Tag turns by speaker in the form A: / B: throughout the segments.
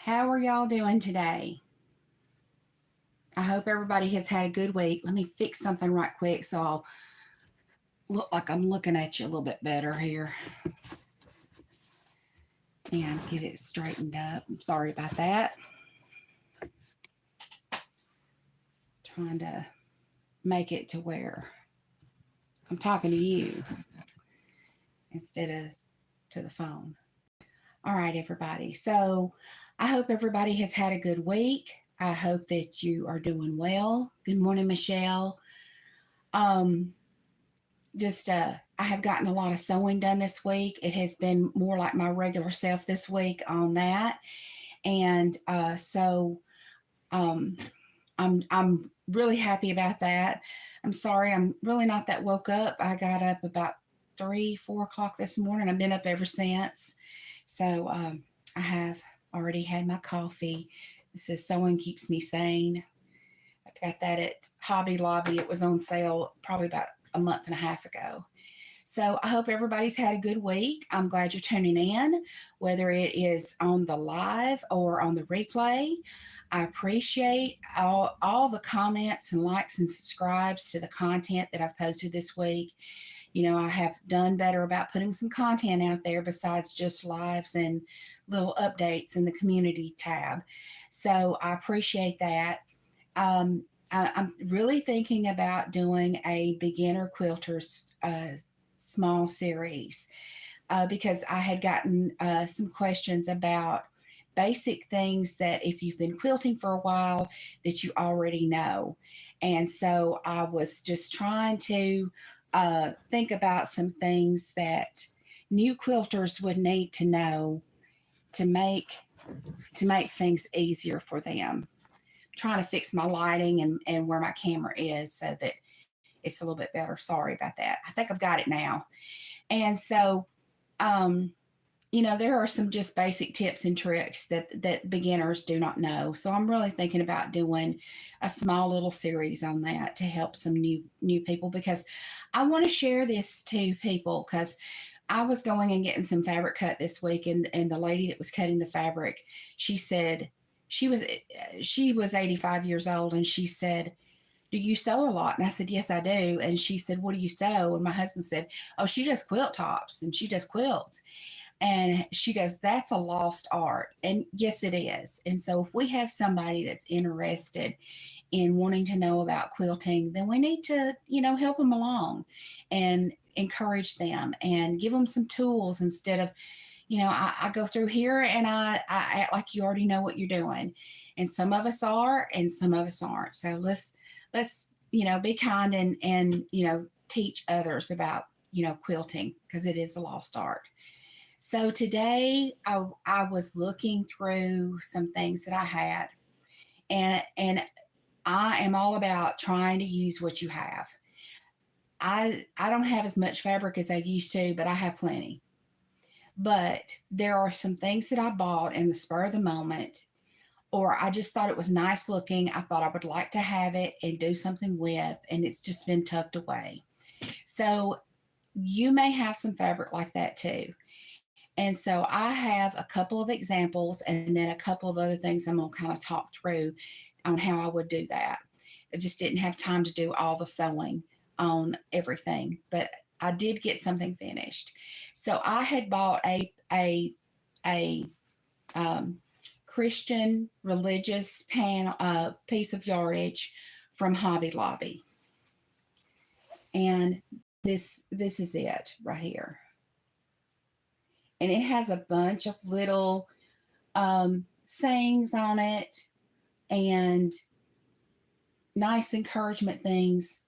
A: How are y'all doing today? I hope everybody has had a good week. Let me fix something right quick so I'll look like I'm looking at you a little bit better here and get it straightened up. I'm sorry about that. Trying to make it to where I'm talking to you instead of to the phone. All right, everybody. So I hope everybody has had a good week. I hope that you are doing well. Good morning, Michelle. Um, just I have gotten a lot of sewing done this week. It has been more like my regular self this week on that, and um, I'm really happy about that. I'm sorry, I'm really not that woke up. I got up about 3, 4 o'clock this morning. I've been up ever since. So I have already had my coffee. It says sewing keeps me sane. I got that at Hobby Lobby. It was on sale probably about a month and a half ago. So I hope everybody's had a good week. I'm glad you're tuning in, whether it is on the live or on the replay. I appreciate all the comments and likes and subscribes to the content that I've posted this week. You know, I have done better about putting some content out there besides just lives and little updates in the community tab. So I appreciate that. Um, I'm really thinking about doing a beginner quilters small series because I had gotten some questions about basic things that if you've been quilting for a while that you already know. And so I was just trying to think about some things that new quilters would need to know to make things easier for them. Trying to fix my lighting and where my camera is so that it's a little bit better. Sorry about that. I think I've got it now. And so, um, there are some just basic tips and tricks that beginners do not know. So I'm really thinking about doing a small little series on that to help some new people because I want to share this to people because I was going and getting some fabric cut this week and the lady that was cutting the fabric, she said she was 85 years old and she said, "Do you sew a lot?" And I said, "Yes, I do." And she said, "What do you sew?" And my husband said, "Oh, she does quilt tops and she does quilts." And she goes, "That's a lost art." And yes, it is. And so if we have somebody that's interested in wanting to know about quilting, then we need to, help them along and encourage them and give them some tools instead of, I go through here and I act like you already know what you're doing. And some of us are and some of us aren't. So let's be kind and teach others about quilting because it is a lost art. So today I was looking through some things that I had, and I am all about trying to use what you have. I don't have as much fabric as I used to, but I have plenty. But there are some things that I bought in the spur of the moment, or I just thought it was nice looking. I thought I would like to have it and do something with, and it's just been tucked away. So you may have some fabric like that too. And so I have a couple of examples and then a couple of other things I'm going to kind of talk through on how I would do that. I just didn't have time to do all the sewing on everything, but I did get something finished. So I had bought a Christian religious piece of yardage from Hobby Lobby, and this is it right here, and it has a bunch of little sayings on it and nice encouragement things.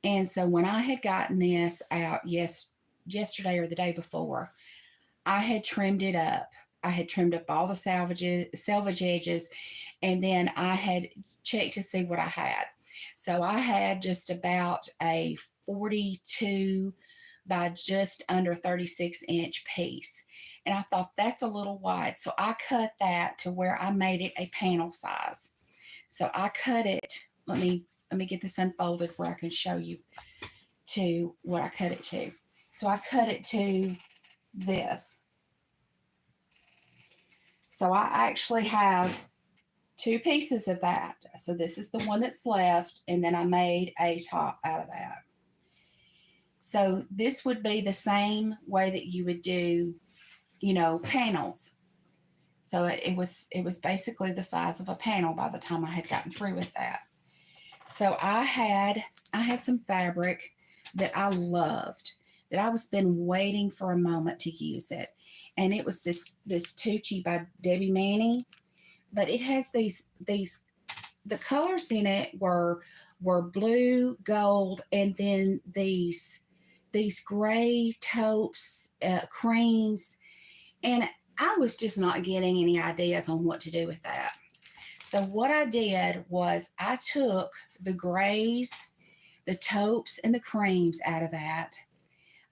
A: And so when I had gotten this out yesterday or the day before, I had trimmed it up. I had trimmed up all the selvage edges, and then I had checked to see what I had. So I had just about a 42 by just under 36-inch piece. And I thought that's a little wide. So I cut that to where I made it a panel size. So I cut it. Let me get this unfolded where I can show you to what I cut it to. So I cut it to this. So I actually have two pieces of that. So this is the one that's left, and then I made a top out of that. So this would be the same way that you would do, panels. So it was basically the size of a panel by the time I had gotten through with that. So I had some fabric that I loved, that I was been waiting for a moment to use it, and it was this Tucci by Debbie Manny. But it has these the colors in it were blue, gold, and then these gray taupes, creams, and I was just not getting any ideas on what to do with that. So what I did was I took the grays, the taupes, and the creams out of that.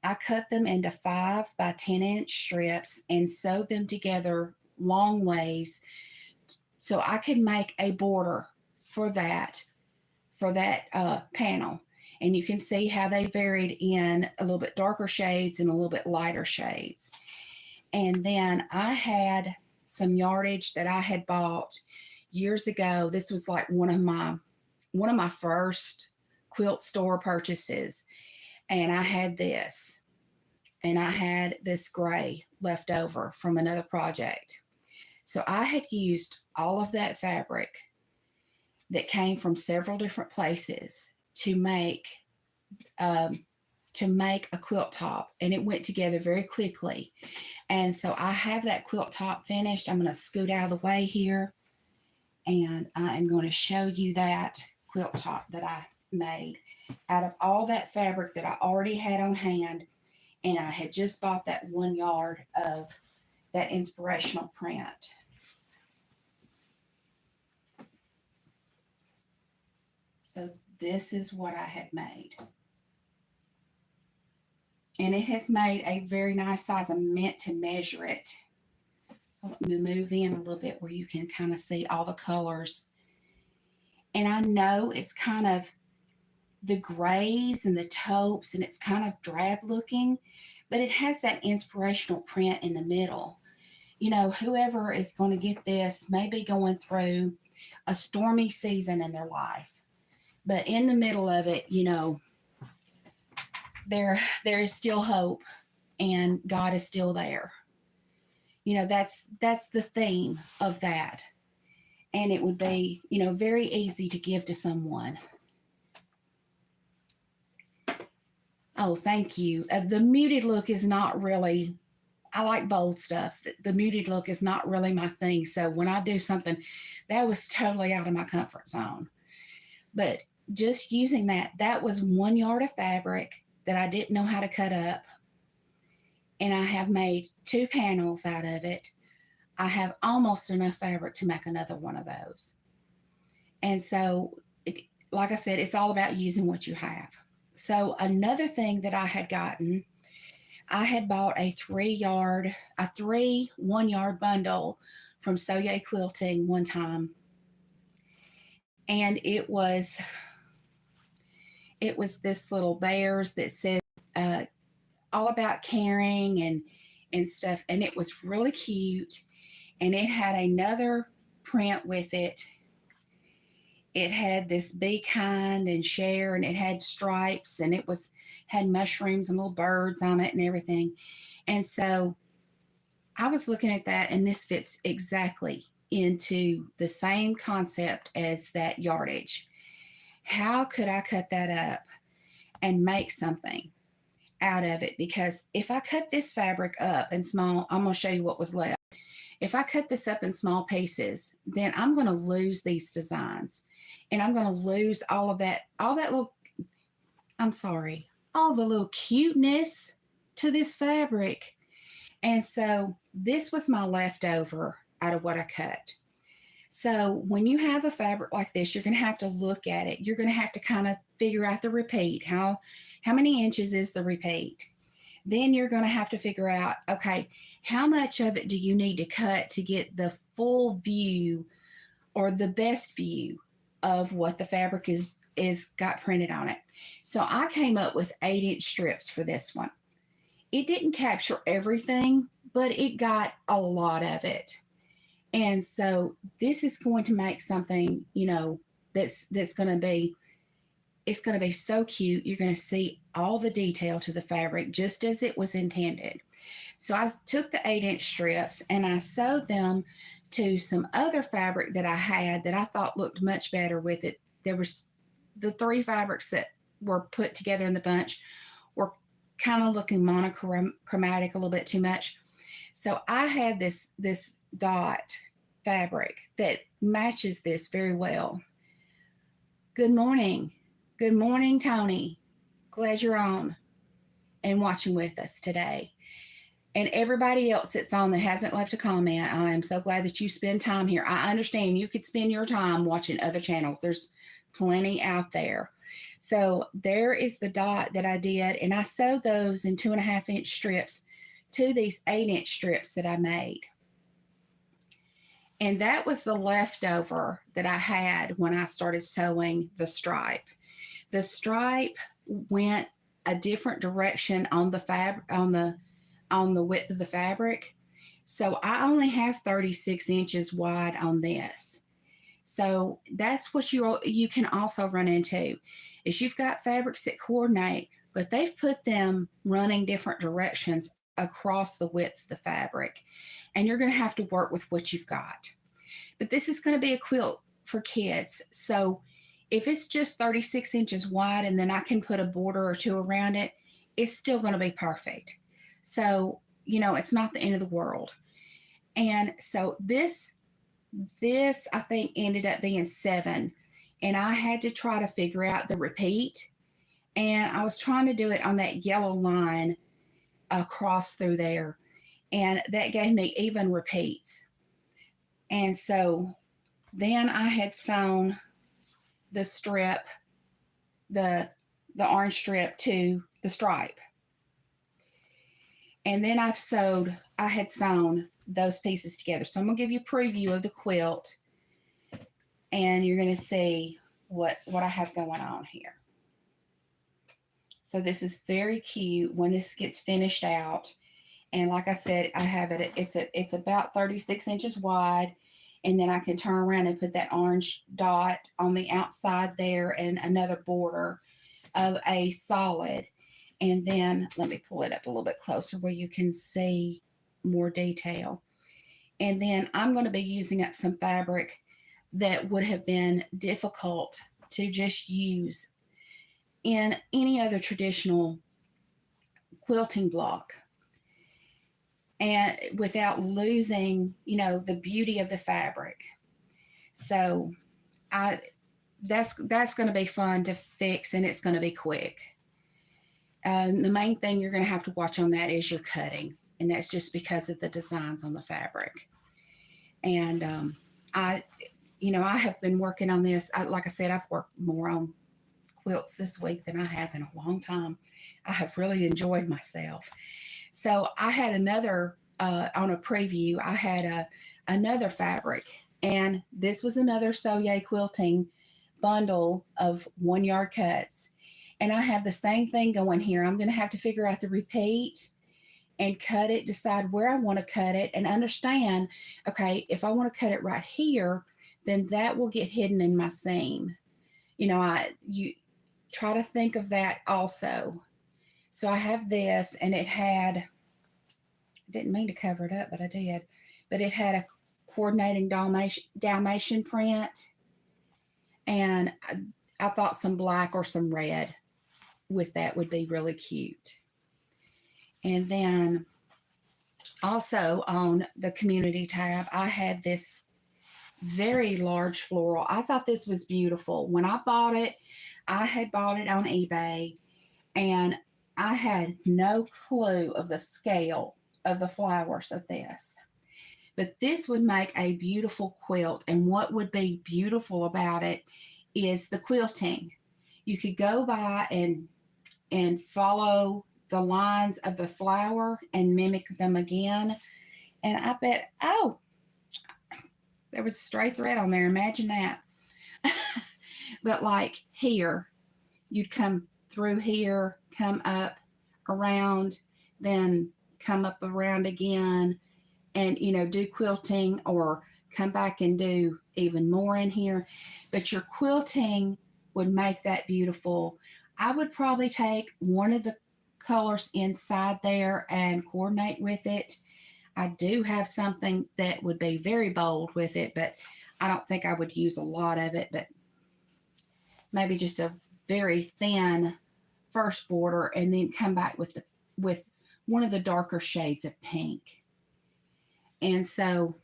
A: I cut them into 5 by 10 inch strips and sewed them together long ways so I could make a border for that panel. And you can see how they varied in a little bit darker shades and a little bit lighter shades. And then I had some yardage that I had bought years ago. This was like one of my first quilt store purchases. And I had this. And I had this gray left over from another project. So I had used all of that fabric that came from several different places um, to make a quilt top, and it went together very quickly. And so I have that quilt top finished. I'm going to scoot out of the way here, and I am going to show you that quilt top that I made out of all that fabric that I already had on hand, and I had just bought that 1 yard of that inspirational print. So this is what I had made. And it has made a very nice size. I meant to measure it. So let me move in a little bit where you can kind of see all the colors. And I know it's kind of the grays and the taupes, and it's kind of drab looking, but it has that inspirational print in the middle. Whoever is going to get this may be going through a stormy season in their life. But in the middle of it, there is still hope, and God is still there. That's the theme of that. And it would be, very easy to give to someone. Oh, thank you. The muted look is not really, I like bold stuff. The muted look is not really my thing. So when I do something, that was totally out of my comfort zone. But just using that was 1 yard of fabric that I didn't know how to cut up. And I have made 2 panels out of it. I have almost enough fabric to make another one of those. And so, like I said, it's all about using what you have. So another thing that I had gotten, I had bought a 3 1 yard bundle from Soye Quilting one time. And it was this little bears that said all about caring and stuff. And it was really cute. And it had another print with it. It had this be kind and share, and it had stripes, and had mushrooms and little birds on it and everything. And so I was looking at that, and this fits exactly into the same concept as that yardage. How could I cut that up and make something out of it? Because if I cut this fabric up in small, I'm going to show you what was left. If I cut this up in small pieces, then I'm going to lose these designs, and I'm going to lose all the little cuteness to this fabric. And so this was my leftover out of what I cut. So when you have a fabric like this, you're going to have to look at it. You're going to have to kind of figure out the repeat. How many inches is the repeat? Then you're going to have to figure out, okay, how much of it do you need to cut to get the full view or the best view of what the fabric is got printed on it. So I came up with 8-inch strips for this one. It didn't capture everything, but it got a lot of it. And so this is going to make something, that's going to be, it's going to be so cute. You're going to see all the detail to the fabric just as it was intended. So I took the 8-inch strips and I sewed them to some other fabric that I had that I thought looked much better with it. There was the 3 fabrics that were put together in the bunch were kind of looking monochromatic a little bit too much. So I had this dot fabric that matches this very well. Good morning. Good morning, Tony. Glad you're on and watching with us today. And everybody else that's on that hasn't left a comment, I am so glad that you spend time here. I understand you could spend your time watching other channels. There's plenty out there. So there is the dot that I did, and I sewed those in 2.5-inch strips to these 8-inch strips that I made. And that was the leftover that I had when I started sewing the stripe. The stripe went a different direction on the width of the fabric. So I only have 36 inches wide on this. So that's what you can also run into, is you've got fabrics that coordinate, but they've put them running different directions across the width of the fabric. And you're going to have to work with what you've got. But this is going to be a quilt for kids. So if it's just 36 inches wide and then I can put a border or 2 around it, it's still going to be perfect. So, it's not the end of the world. And so this I think ended up being 7. And I had to try to figure out the repeat. And I was trying to do it on that yellow line across through there. And that gave me even repeats. And so then I had sewn the strip, the orange strip to the stripe. And then I had sewn those pieces together. So I'm going to give you a preview of the quilt, and you're going to see what I have going on here. So this is very cute when this gets finished out. And like I said, I have it, it's about 36 inches wide. And then I can turn around and put that orange dot on the outside there and another border of a solid. And then let me pull it up a little bit closer where you can see more detail. And then I'm going to be using up some fabric that would have been difficult to just use in any other traditional quilting block, and without losing, the beauty of the fabric. So that's going to be fun to fix, and it's going to be quick. The main thing you're going to have to watch on that is your cutting, and that's just because of the designs on the fabric. And I have been working on this. Like I said, I've worked more on quilts this week than I have in a long time. I have really enjoyed myself. So I had another, on a preview, I had another fabric, and this was another So Yay Quilting bundle of 1-yard cuts. And I have the same thing going here. I'm going to have to figure out the repeat and cut it, decide where I want to cut it, and understand, okay, if I want to cut it right here, then that will get hidden in my seam. You try to think of that also. So I have this, and it had, didn't mean to cover it up, but I did. But it had a coordinating Dalmatian print, and I thought some black or some red with that would be really cute. And then also on the community tab, I had this very large floral. I thought this was beautiful. When I bought it, I had bought it on eBay, and I had no clue of the scale of the flowers of this. But this would make a beautiful quilt, and what would be beautiful about it is the quilting. You could go by and follow the lines of the flower and mimic them again. And I bet, oh, there was a stray thread on there. Imagine that. But like here, you'd come through here, come up around, then come up around again, and do quilting or come back and do even more in here. But your quilting would make that beautiful. I would probably take one of the colors inside there and coordinate with it. I do have something that would be very bold with it, but I don't think I would use a lot of it, but maybe just a very thin first border and then come back with one of the darker shades of pink. And so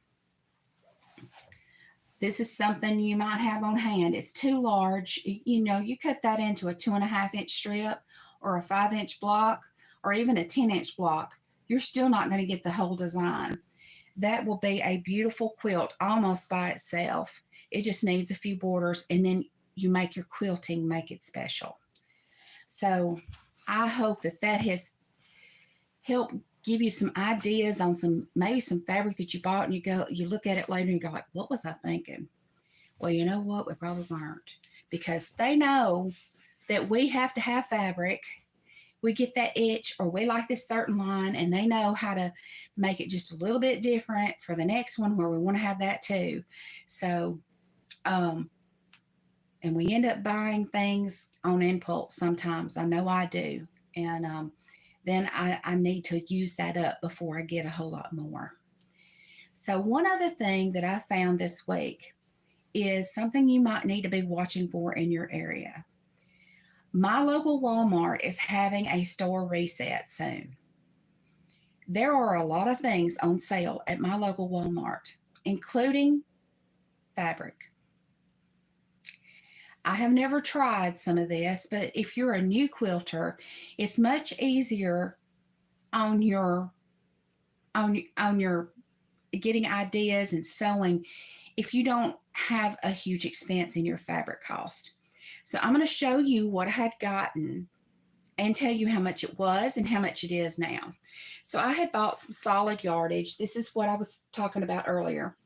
A: this is something you might have on hand. It's too large. You know, you cut that into a 2.5-inch strip or a 5-inch block or even a 10-inch block. You're still not going to get the whole design. That will be a beautiful quilt almost by itself. It just needs a few borders, and then you make your quilting make it special. So I hope that that has helped give you some ideas on maybe some fabric that you bought, and you look at it later and you go like, what was I thinking? Well, you know what? We probably weren't, because they know that we have to have fabric. We get that itch, or we like this certain line, and they know how to make it just a little bit different for the next one where we want to have that too. So, and we end up buying things on impulse sometimes. I know I do. And then I need to use that up before I get a whole lot more. So one other thing that I found this week is something you might need to be watching for in your area. My local Walmart is having a store reset soon. There are a lot of things on sale at my local Walmart, including fabric. I have never tried some of this, but if you're a new quilter, it's much easier on your getting ideas and sewing if you don't have a huge expense in your fabric cost. So I'm going to show you what I had gotten and tell you how much it was and how much it is now. So I had bought some solid yardage. This is what I was talking about earlier.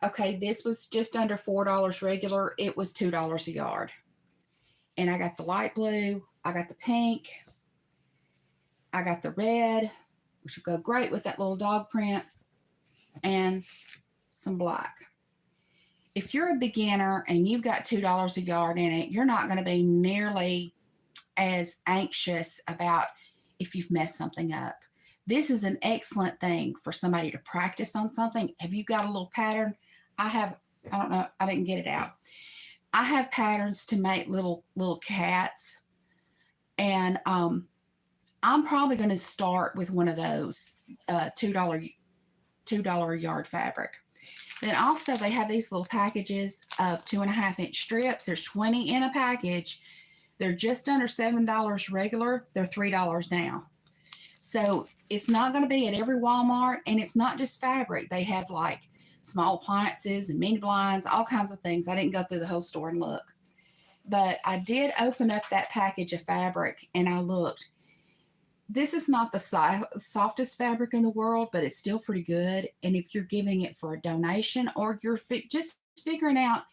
A: Okay, this was just under $4 regular. It was $2 a yard. And I got the light blue, I got the pink, I got the red, which will go great with that little dog print, and some black. If you're a beginner and you've got $2 a yard in it, you're not going to be nearly as anxious about if you've messed something up. This is an excellent thing for somebody to practice on something. Have you got a little pattern? I don't know, I didn't get it out. I have patterns to make little cats, and I'm probably going to start with one of those $2 a yard fabric. Then also they have these little packages of 2.5-inch strips. There's 20 in a package. They're just under $7 regular. They're $3 now. So it's not going to be at every Walmart, and it's not just fabric. They have like small appliances and mini blinds, all kinds of things. I didn't go through the whole store and look, but I did open up that package of fabric and I looked. This is not the softest fabric in the world, but it's still pretty good. And if you're giving it for a donation, or you're just figuring out,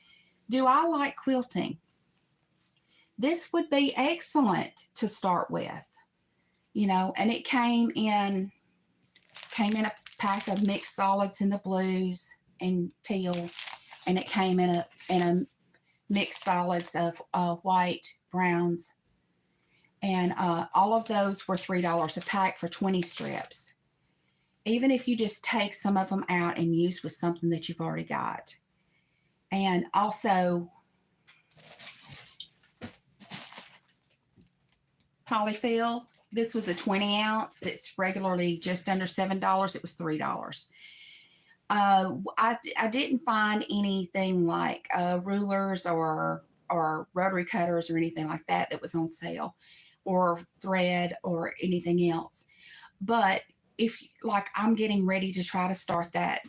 A: do I like quilting? This would be excellent to start with, you know. And it came in a pack of mixed solids in the blues and teal, and it came in a mixed solids of white, browns, and all of those were $3 a pack for 20 strips. Even if you just take some of them out and use with something that you've already got. And also polyfill. This was a 20 ounce. That's regularly just under $7. It was $3. I didn't find anything like rulers or rotary cutters or anything like that that was on sale, or thread or anything else. But if, like, I'm getting ready to try to start that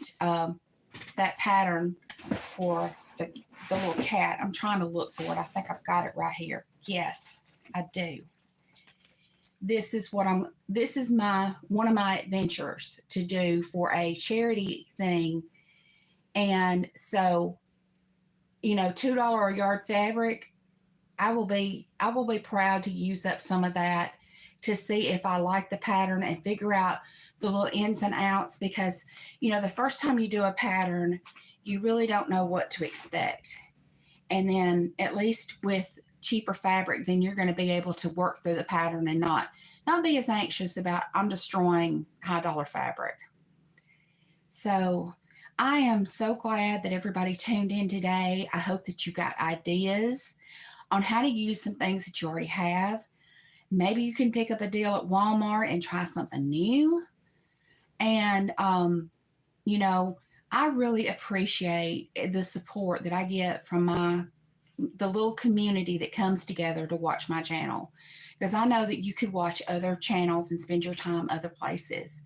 A: pattern for the little cat. I'm trying to look for it. I think I've got it right here. Yes, I do. This is one of my adventures to do for a charity thing. And so, you know, $2 a yard fabric, I will be proud to use up some of that to see if I like the pattern and figure out the little ins and outs, because, you know, the first time you do a pattern, you really don't know what to expect. And then at least with cheaper fabric, then you're going to be able to work through the pattern and not be as anxious about I'm destroying high dollar fabric. So I am so glad that everybody tuned in today. I hope that you got ideas on how to use some things that you already have. Maybe you can pick up a deal at Walmart and try something new. And you know, I really appreciate the support that I get from the little community that comes together to watch my channel, because I know that you could watch other channels and spend your time other places.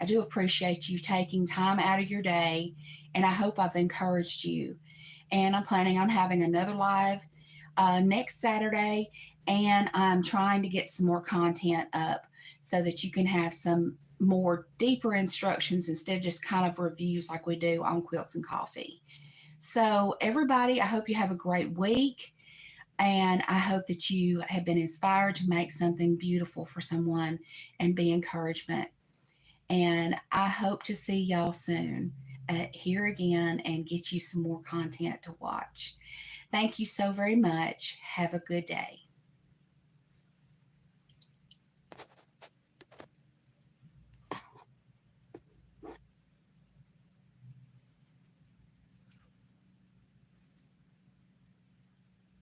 A: I do appreciate you taking time out of your day, and I hope I've encouraged you. And I'm planning on having another live next Saturday, and I'm trying to get some more content up so that you can have some more deeper instructions instead of just kind of reviews like we do on Quilts and Coffee. So, everybody, I hope you have a great week. And I hope that you have been inspired to make something beautiful for someone and be encouragement. And I hope to see y'all soon here again and get you some more content to watch. Thank you so very much. Have a good day.